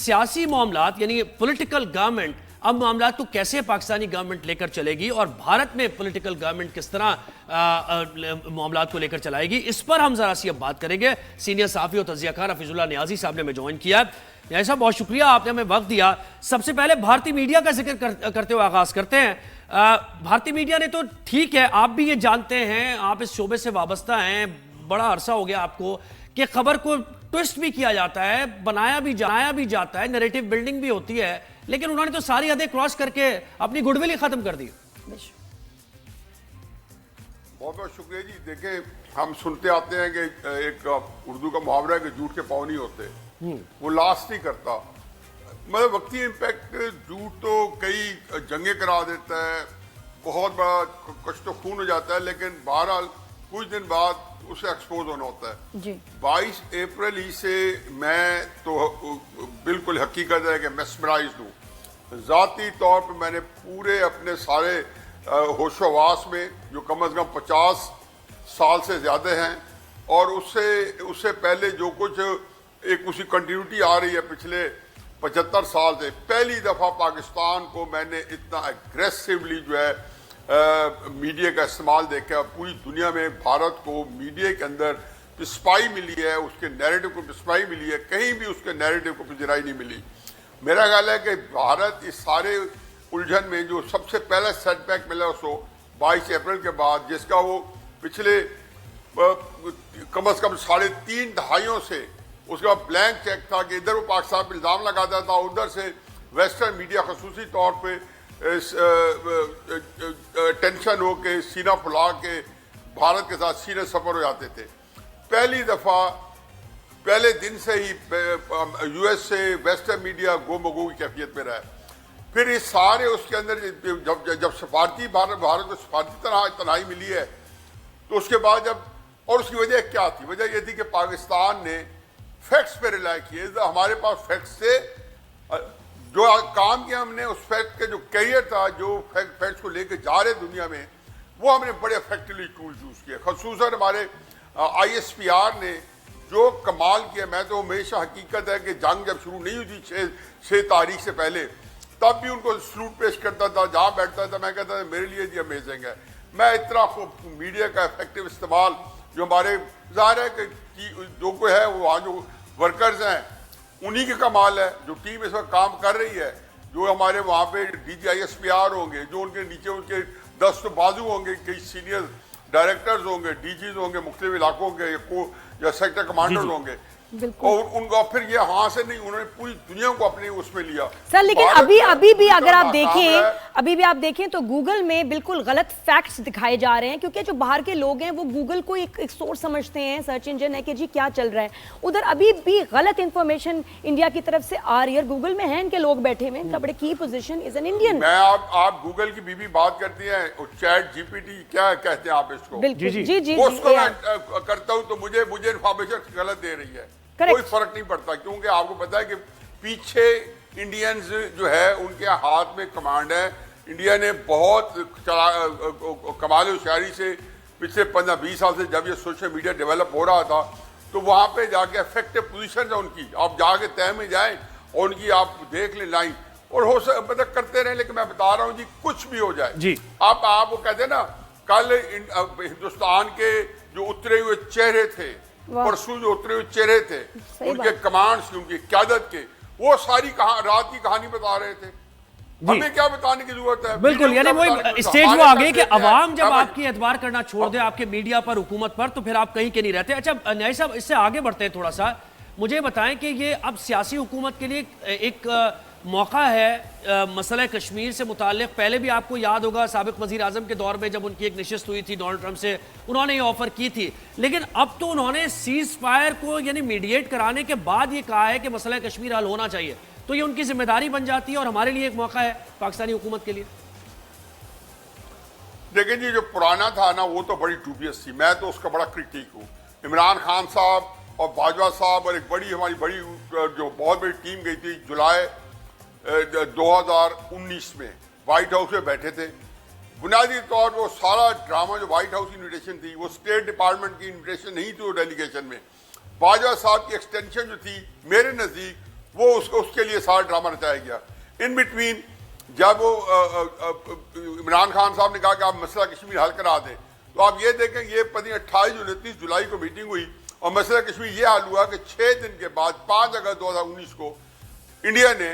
سیاسی معاملات یعنی پولیٹیکل گورنمنٹ اب معاملات کو کیسے پاکستانی گورنمنٹ لے کر چلے گی اور بھارت میں پولیٹیکل گورنمنٹ کس طرح معاملات کو لے کر چلائے گی، اس پر ہم ذرا سی اب بات کریں گے۔ سینئر صحافی اور تجزیہ کار حفیظ اللہ نیازی صاحب نے ہمیں جوائن کیا۔ نیازی صاحب بہت شکریہ، آپ نے ہمیں وقت دیا۔ سب سے پہلے بھارتی میڈیا کا ذکر کرتے ہوئے آغاز کرتے ہیں۔ بھارتی میڈیا نے تو ٹھیک ہے، آپ بھی یہ جانتے ہیں، آپ اس شعبے سے وابستہ ہیں، بڑا عرصہ ہو گیا آپ کو کہ خبر کو ٹوسٹ بھی کیا جاتا ہے، بنایا بھی جاتا ہے، نیریٹو بلڈنگ بھی ہوتی ہے، لیکن انہوں نے تو ساری حدیں کراس کر کے اپنی گڈ ول ہی ختم کر دی۔ بہت بہت شکریہ جی۔ دیکھیں، ہم سنتے آتے ہیں کہ ایک اردو کا محاورہ ہے کہ جھوٹ کے پاؤں نہیں ہوتے، وہ لاسٹ نہیں کرتا۔ مطلب وقتی امپیکٹ جھوٹ تو کئی جنگیں کرا دیتا ہے، بہت بڑا کشت و خون ہو جاتا ہے، لیکن بہرحال کچھ دن بعد اسے ایکسپوز ہونا ہوتا ہے۔ 22 اپریل ہی سے میں تو بالکل حقیقت ہے کہ میسمرائزڈ ہوں۔ ذاتی طور پہ میں نے پورے اپنے سارے ہوش و حواس میں جو کم از کم 50 سال سے زیادہ ہیں، اور اس سے پہلے جو کچھ ایک اسی کنٹینیوٹی آ رہی ہے پچھلے 75 سال سے، پہلی دفعہ پاکستان کو میں نے اتنا اگریسولی جو ہے میڈیا کا استعمال دیکھا۔ پوری دنیا میں بھارت کو میڈیا کے اندر پسپائی ملی ہے، اس کے نیریٹو کو پسپائی ملی ہے، کہیں بھی اس کے نیریٹو کو پذیرائی نہیں ملی۔ میرا خیال ہے کہ بھارت اس سارے الجھن میں جو سب سے پہلا سیٹ بیک ملا اس کو 22 اپریل کے بعد، جس کا وہ پچھلے کم از کم 3.5 دہائیوں سے اس کا بلینک چیک تھا کہ ادھر وہ پاکستان پہ الزام لگاتا تھا، ادھر سے ویسٹرن میڈیا خصوصی طور پہ ٹینشن ہو کے سینہ پھلا کے بھارت کے ساتھ سینے سفر ہو جاتے تھے۔ پہلی دفعہ پہلے دن سے ہی یو ایس سے ویسٹرن میڈیا گو مگو کی کیفیت میں رہا۔ پھر اس سارے اس کے اندر جب سفارتی بھارت کو سفارتی تنہائی ملی ہے، تو اس کے بعد اور اس کی وجہ کیا تھی؟ وجہ یہ تھی کہ پاکستان نے فیکٹس پہ ریلائی کیے۔ ہمارے پاس فیکٹس تھے، جو کام کیا ہم نے اس فیکٹ کے جو کیریئر تھا، جو فیکٹس کو لے کے جا رہے دنیا میں، وہ ہم نے بڑے افیکٹولی ٹول یوز کیے۔ خصوصاً ہمارے آئی ایس پی آر نے جو کمال کیا، میں تو ہمیشہ حقیقت ہے کہ جنگ جب شروع نہیں ہوئی تھی 6 تاریخ سے پہلے، تب بھی ان کو سلوٹ پیش کرتا تھا، جہاں بیٹھتا تھا میں کہتا تھا میرے لیے یہ امیزنگ ہے۔ میں اتنا میڈیا کا افیکٹو استعمال جو ہمارے ظاہر ہے کہ جو کوئی ہے وہاں جو ورکرز ہیں انہی کے کمال ہے، جو ٹیم اس وقت کام کر رہی ہے، جو ہمارے وہاں پہ D G I S P R ہوں گے، جو ان کے نیچے ان کے دست بازو ہوں گے، کئی سینئر ڈائریکٹرز ہوں گے، ڈی جیز ہوں گے مختلف علاقوں کے، یا سیکٹر کمانڈرز ہوں گے، اور ان کو پھر یہ ہاں سے نہیں، انہوں نے پوری دنیا کو اپنے اس میں لیا۔ سر لیکن ابھی بھی اگر آپ دیکھیں تو گوگل میں بالکل غلط فیکٹس دکھائے جا رہے ہیں، کیونکہ جو باہر کے لوگ ہیں وہ گوگل کو ایک سورس سمجھتے ہیں، سرچ انجن ہے کہ جی کیا چل رہا ہے، ادھر ابھی بھی غلط انفارمیشن انڈیا کی طرف سے آ رہی ہے، اور گوگل میں ہیں ان کے لوگ بیٹھے ہوئے، ان کا بڑے کی پوزیشن از این انڈین۔ میں آپ گوگل کی بھی بات کرتی ہیں، چیٹ جی پی ٹی کیا کہتے ہیں آپ اس کو؟ جی اس کو میں کرتا ہوں تو مجھے انفارمیشن غلط دے رہی ہے، کوئی فرق نہیں پڑتا، کیونکہ آپ کو پتا ہے کہ پیچھے انڈینز جو ہے ان کے ہاتھ میں کمانڈ ہے۔ انڈیا نے بہت کمال ہوشیاری سے پچھلے 15-20 سال سے جب یہ سوشل میڈیا ڈیولپ ہو رہا تھا، تو وہاں پہ جا کے افیکٹو پوزیشن ہے ان کی، آپ جا کے تہ میں جائیں اور ان کی آپ دیکھ لیں لائن، اور مطلب کرتے رہیں۔ لیکن میں بتا رہا ہوں جی، کچھ بھی ہو جائے، آپ وہ کہتے ہیں نا، کل ہندوستان کے جو اترے ہوئے چہرے تھے، پرسوں جو اترے ہوئے چہرے تھے، ان کے کمانڈز کی، ان کی قیادت کے، وہ ساری رات کی کہانی بتا رہے تھے۔ ہمیں کیا بتانے کی ضرورت ہے؟ بالکل، یعنی وہ اسٹیج وہ آگئی کہ عوام جب آپ کی اعتبار کرنا چھوڑ دے آپ کے میڈیا پر، حکومت پر، تو پھر آپ کہیں کے نہیں رہتے۔ اچھا نیازی صاحب، اس سے آگے بڑھتے ہیں تھوڑا سا، مجھے بتائیں کہ یہ اب سیاسی حکومت کے لیے ایک موقع ہے مسئلہ کشمیر سے متعلق۔ پہلے بھی آپ کو یاد ہوگا سابق وزیر اعظم کے دور میں جب ان کی ایک نشست ہوئی تھی ڈونلڈ ٹرمپ سے، انہوں نے یہ آفر کی تھی، لیکن اب تو انہوں نے سیز فائر کو یعنی میڈیٹ کرانے کے بعد یہ کہا ہے کہ مسئلہ کشمیر حل ہونا چاہیے، تو یہ ان کی ذمہ داری بن جاتی ہے اور ہمارے لیے ایک موقع ہے پاکستانی حکومت کے لیے۔ دیکھیں جی، جو پرانا تھا نا وہ تو بڑی ڈوبیس تھی، میں تو اس کا بڑا کرٹیک ہوں۔ عمران خان صاحب اور باجوہ صاحب اور ایک ہماری بڑی جو بہت بڑی ٹیم گئی تھی جولائی 2019 میں وائٹ ہاؤس میں بیٹھے تھے۔ بنیادی طور پر وہ سارا ڈرامہ جو وائٹ ہاؤس کی انویٹیشن تھی، وہ اسٹیٹ ڈپارٹمنٹ کی انویٹیشن نہیں تھی وہ ڈیلیگیشن میں۔ باجوہ صاحب کی ایکسٹینشن جو تھی میرے نزدیک وہ اس کے لیے سارا ڈرامہ رچایا گیا. ان بٹوین جب وہ عمران خان صاحب نے کہا کہ آپ مسئلہ کشمیر حل کرا دیں, تو آپ یہ دیکھیں یہ 28 جولائی کو میٹنگ ہوئی اور مسئلہ کشمیر یہ حل ہوا کہ 6 دن کے بعد 5 اگست 2019 کو انڈیا نے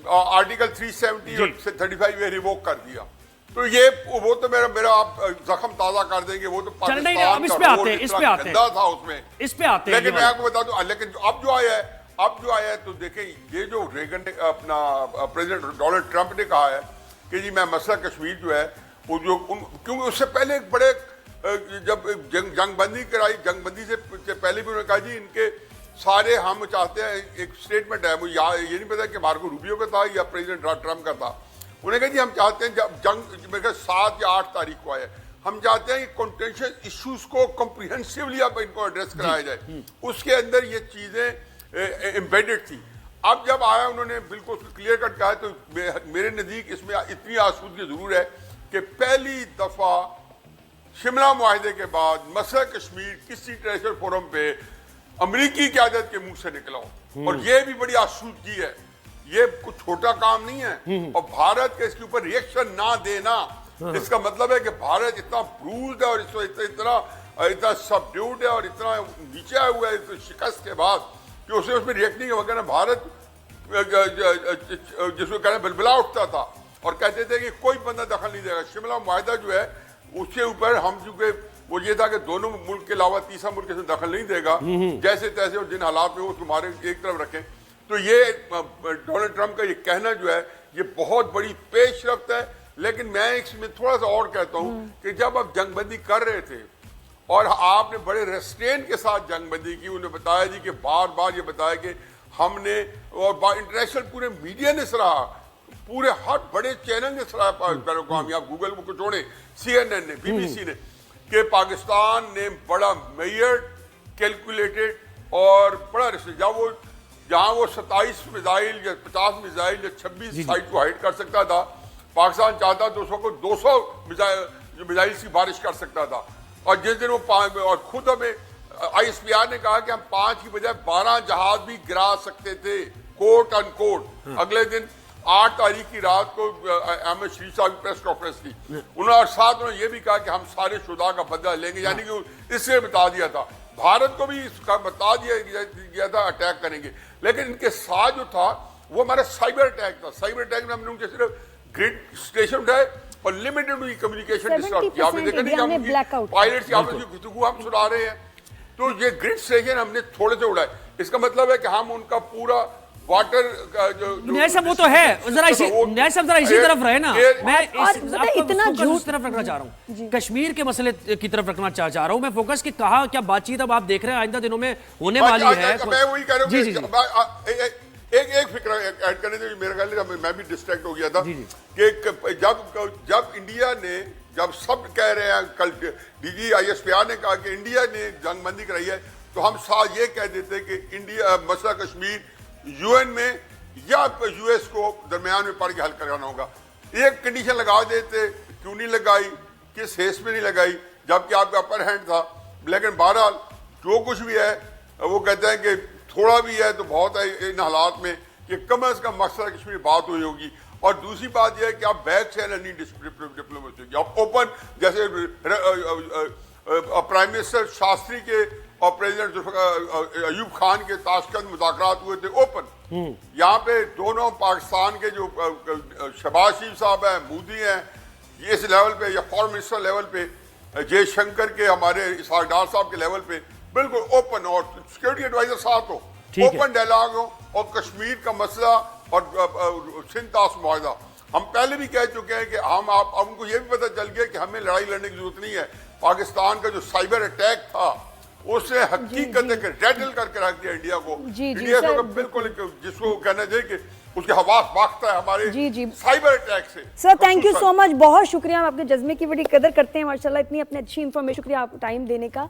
آرٹیکل 370 اور 35 یہ ریووک کر دیا. تو یہ وہ تو میرا آپ زخم تازہ کر دیں گے, وہ تو پاکستان کا رول اتنا گندا تھا اس میں. لیکن میں آپ کو بتا دوں, لیکن اب جو آیا ہے تو دیکھیں یہ جو ریگن نے اپنا پریزیڈنٹ ڈونلڈ ٹرمپ نے کہا ہے کہ جی میں مسئلہ کشمیر جو ہے وہ جو کیونکہ اس سے پہلے ایک بڑے جب جنگ بندی کرائی, جنگ بندی سے پہلے بھی انہوں نے کہا جی ان کے سارے ہم چاہتے ہیں, ایک سٹیٹمنٹ ہے مجھے یہ نہیں پتا کہ مارکو روبیو کا تھا یا پریزیڈنٹ ٹرمپ کا تھا, انہوں نے کہا جی ہم چاہتے ہیں جب جنگ میرے 7 یا 8 تاریخ کو آیا ہم چاہتے ہیں کہ کنٹینشن ایشوز کو کمپریہنسولی اب ان کو ایڈریس کرایا جائے. اس کے اندر یہ چیزیں امبیڈڈ تھی. اب جب آیا انہوں نے بالکل اس کو کلیئر کٹ کہا, تو میرے نزدیک اس میں اتنی آسودگی ضرور ہے کہ پہلی دفعہ شملہ معاہدے کے بعد مسئلہ کشمیر کسی انٹرنیشنل فورم پہ امریکی قیادت کے منہ سے نکلا ہو, اور یہ بھی بڑی آسودگی ہے. یہ کچھ چھوٹا کام نہیں ہے, اور بھارت کے اس کے اوپر ریئیکشن نہ دینا اس کا مطلب ہے کہ بھارت اتنا بروزڈ ہے اور اتنا سبڈیوڈ ہے اور اتنا نیچے آیا ہوا ہے شکست کے بعد کہ اسے اس میں ریئیکٹ نہیں وغیرہ. بھارت جس کو کہنا بلبلا اٹھتا تھا اور کہتے تھے کہ کوئی بندہ دخل نہیں دے گا. شملہ معاہدہ جو ہے اس کے اوپر ہم چونکہ وہ یہ تھا کہ دونوں ملک کے علاوہ تیسرا ملک اس میں دخل نہیں دے گا, جیسے تیسے اور جن حالات میں وہ تمہارے ایک طرف رکھیں. تو یہ ڈونلڈ ٹرمپ کا یہ کہنا جو ہے یہ بہت بڑی پیش رفت ہے. لیکن میں اس میں تھوڑا سا اور کہتا ہوں کہ جب آپ جنگ بندی کر رہے تھے اور آپ نے بڑے ریسٹرین کے ساتھ جنگ بندی کی, انہوں نے بتایا جی کہ بار بار یہ بتایا کہ ہم نے, اور انٹرنیشنل پورے میڈیا نے سراہا, پورے ہر بڑے چینل نے سراہا کامیاب, گوگل کو چھوڑیں, CNN نے, BBC نے, کہ پاکستان نے بڑا میئرڈ کیلکولیٹڈ اور بڑا جہاں وہ 27 میزائل یا 50 میزائل یا 26 سائٹ کو ہائٹ کر سکتا تھا, پاکستان چاہتا تو اس کو 200 میزائل کی بارش کر سکتا تھا. اور جس دن وہ اور خود ہمیں ISPR نے کہا کہ ہم 5 کی بجائے 12 جہاز بھی گرا سکتے تھے, کوٹ ان کوٹ. اگلے دن 8 تاریخ کی رات کو احمد شریف صاحب کی پریس کانفرنس تھی, انہوں نے ساتھ انہوں نے یہ بھی کہا کہ ہم سارے شہداء کا بدلہ لیں گے, یعنی کہ اس سے بتا دیا تھا بھارت کو بھی اس کا بتا دیا گیا تھا اٹیک کریں گے. لیکن ان کے ساتھ جو تھا وہ ہمارا سائبر اٹیک تھا. سائبر اٹیک میں ہم نے ان کے صرف گریڈ اسٹیشن اٹھائے اور لمیٹڈ ہوئی کمیونیکیشن ڈسٹرب کیا. آپ نے دیکھا نہیں کہ پائلٹس کی آپ نے جو گفتگو ہم سنا رہے ہیں, تو یہ گریڈ اسٹیشن ہم نے تھوڑے سے اڑائے. اس کا مطلب ہے کہ ہم ان کا پورا واٹر نیل صاحب وہ تو ہے, ذرا اسی طرف رہے نا. میں اتنا جھوٹ طرف رکھنا چاہ رہا ہوں, کشمیر کے مسئلے کی طرف رکھنا چاہ رہا ہوں میں فوکس, کہ کہا کیا بات چیت اب آپ دیکھ رہے ہیں آئندہ دنوں میں ہونے والی ہے. میں وہی کہہ رہا ہوں, ایک فکر ایڈ کرنے سے میرا خیال ہے میں بھی ڈسٹریکٹ ہو گیا تھا کہ جب انڈیا نے, جب سب کہہ رہے ہیں, کل DG ISPR نے کہا کہ انڈیا نے جنگ بندی کرائی ہے, تو ہم ساتھ یہ کہہ دیتے کہ انڈیا مسئلہ کشمیر UN میں یا US کو درمیان میں پڑھ کے حل کرانا ہوگا. ایک کنڈیشن لگا دیتے, کیوں نہیں لگائی, کس حیث میں نہیں لگائی, جبکہ آپ کا اپر ہینڈ تھا. لیکن بہرحال جو کچھ بھی ہے وہ کہتے ہیں کہ تھوڑا بھی ہے تو بہت ہے ان حالات میں کہ کم از کم مسئلہ کشمیر بات ہوئی ہوگی. اور دوسری بات یہ ہے کہ آپ بیک چینل نہیں ڈپلومیسی ہوگی, آپ اوپن, جیسے پرائم منسٹر شاستری کے اور پریزیڈنٹ ایوب خان کے تاشکند مذاکرات ہوئے تھے اوپن. یہاں پہ دونوں پاکستان کے جو شہباز شریف صاحب ہیں, مودی ہیں, اس لیول پہ یا فارن منسٹر لیول پہ, جے شنکر کے ہمارے اسحاق ڈار صاحب کے لیول پہ بالکل اوپن, اور سیکورٹی ایڈوائزر ساتھ ہو, اوپن ڈائلاگ ہو, اور کشمیر کا مسئلہ اور سندھ طاس معاہدہ. ہم پہلے بھی کہہ چکے ہیں کہ ہم اب ان کو یہ بھی پتہ چل گیا کہ ہمیں لڑائی لڑنے کی ضرورت نہیں ہے. پاکستان کا جو سائبر اٹیک تھا اس نے حقیقت ریٹل کر کے رکھ دیا انڈیا کو. انڈیا کو بالکل, جس کو کہنا چاہیے کہ اس کے حواس باختہ ہے ہمارے سائبر اٹیک سے. سر تھینک یو سو مچ, بہت شکریہ, ہم اپنے جذبے کی بڑی قدر کرتے ہیں ماشاءاللہ, اتنی اپنے اچھی انفارمیشن, شکریہ آپ ٹائم دینے کا.